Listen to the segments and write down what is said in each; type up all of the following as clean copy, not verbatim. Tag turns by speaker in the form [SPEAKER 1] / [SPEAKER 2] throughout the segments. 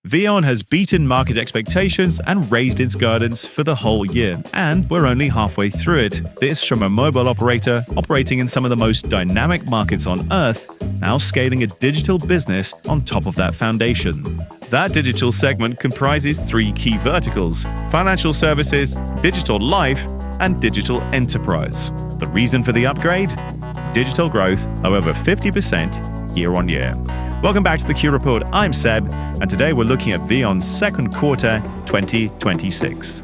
[SPEAKER 1] VEON has beaten market expectations and raised its guidance for the whole year, and we're only halfway through it. This from a mobile operator operating in some of the most dynamic markets on Earth, now scaling a digital business on top of that foundation. That digital segment comprises three key verticals: financial services, digital life, and digital enterprise. The reason for the upgrade? Digital growth of over 50% year-on-year. Welcome back to the Q Report. I'm Seb, and today we're looking at VEON's second quarter 2026.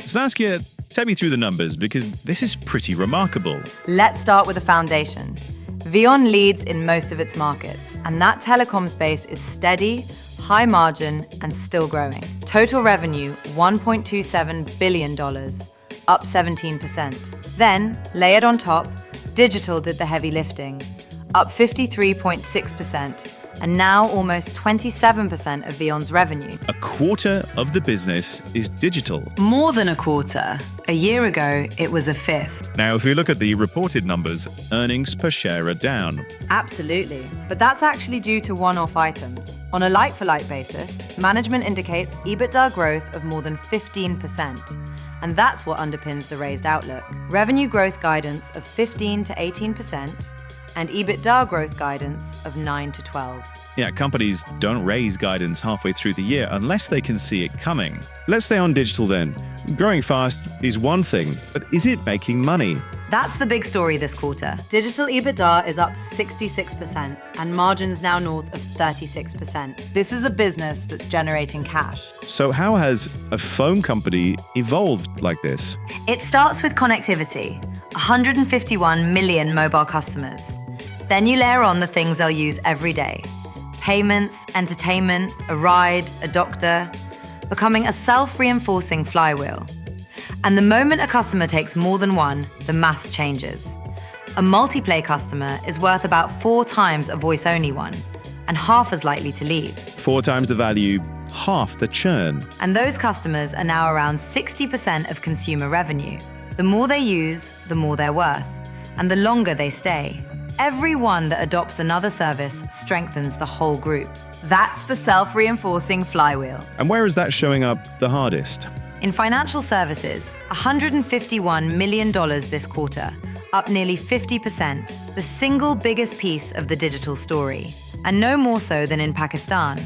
[SPEAKER 1] Saskia, take me through the numbers because this is pretty remarkable.
[SPEAKER 2] Let's start with the foundation. VEON leads in most of its markets, and that telecom space is steady, high margin, and still growing. Total revenue, $1.27 billion, up 17%. Then, layered on top, digital did the heavy lifting, up 53.6%, and now almost 27% of VEON's revenue.
[SPEAKER 1] A quarter of the business is digital.
[SPEAKER 2] More than a quarter. A year ago, it was a fifth.
[SPEAKER 1] Now, if we look at the reported numbers, earnings per share are down.
[SPEAKER 2] Absolutely, but that's actually due to one-off items. On a like-for-like basis, management indicates EBITDA growth of more than 15%. And that's what underpins the raised outlook. Revenue growth guidance of 15 to 18% and EBITDA growth guidance of 9 to 12.
[SPEAKER 1] Yeah, companies don't raise guidance halfway through the year unless they can see it coming. Let's stay on digital then. Growing fast is one thing, but is it making money?
[SPEAKER 2] That's the big story this quarter. Digital EBITDA is up 66% and margins now north of 36%. This is a business that's generating cash.
[SPEAKER 1] So how has a phone company evolved like this?
[SPEAKER 2] It starts with connectivity, 151 million mobile customers. Then you layer on the things they'll use every day. Payments, entertainment, a ride, a doctor, becoming a self-reinforcing flywheel. And the moment a customer takes more than one, the math changes. A multi-play customer is worth about 4 times a voice-only one, and half as likely to leave.
[SPEAKER 1] 4 times the value, half the churn.
[SPEAKER 2] And those customers are now around 60% of consumer revenue. The more they use, the more they're worth, and the longer they stay. Every one that adopts another service strengthens the whole group. That's the self-reinforcing flywheel.
[SPEAKER 1] And where is that showing up the hardest?
[SPEAKER 2] In financial services, $151 million this quarter, up nearly 50%, the single biggest piece of the digital story. And no more so than in Pakistan,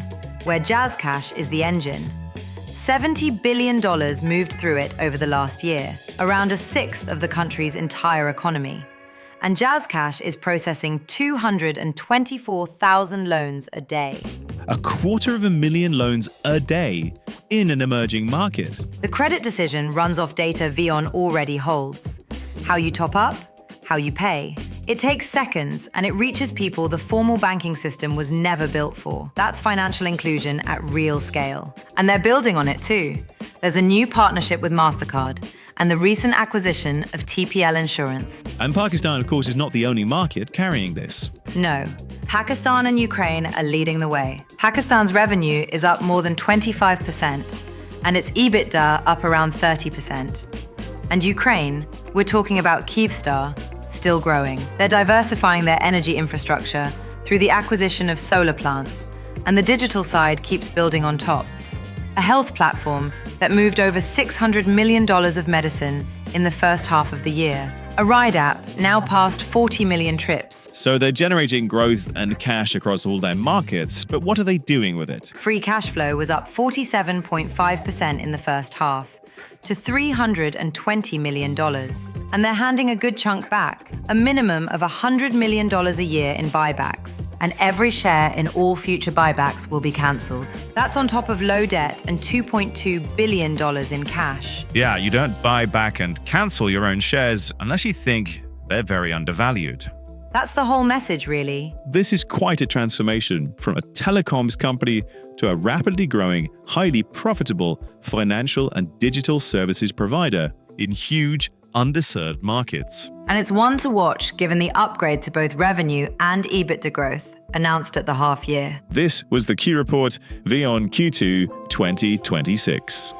[SPEAKER 2] where JazzCash is the engine. $70 billion moved through it over the last year, around a sixth of the country's entire economy. And JazzCash is processing 224,000 loans a day.
[SPEAKER 1] 250,000 loans a day in an emerging market.
[SPEAKER 2] The credit decision runs off data VEON already holds. How you top up, how you pay. It takes seconds and it reaches people the formal banking system was never built for. That's financial inclusion at real scale. And they're building on it too. There's a new partnership with Mastercard and the recent acquisition of TPL Insurance.
[SPEAKER 1] And Pakistan, of course, is not the only market carrying this.
[SPEAKER 2] No. Pakistan and Ukraine are leading the way. Pakistan's revenue is up more than 25%, and its EBITDA up around 30%. And Ukraine, we're talking about Kyivstar, still growing. They're diversifying their energy infrastructure through the acquisition of solar plants, and the digital side keeps building on top. A health platform that moved over $600 million of medicine in the first half of the year. A ride app now past 40 million trips.
[SPEAKER 1] So they're generating growth and cash across all their markets, but what are they doing with it?
[SPEAKER 2] Free cash flow was up 47.5% in the first half to $320 million. And they're handing a good chunk back, a minimum of $100 million a year in buybacks. And every share in all future buybacks will be cancelled. That's on top of low debt and $2.2 billion in cash.
[SPEAKER 1] Yeah, you don't buy back and cancel your own shares unless you think they're very undervalued.
[SPEAKER 2] That's the whole message, really.
[SPEAKER 1] This is quite a transformation from a telecoms company to a rapidly growing, highly profitable financial and digital services provider in huge, underserved markets.
[SPEAKER 2] And it's one to watch given the upgrade to both revenue and EBITDA growth announced at the half year.
[SPEAKER 1] This was the Q Report, VEON Q2 2026.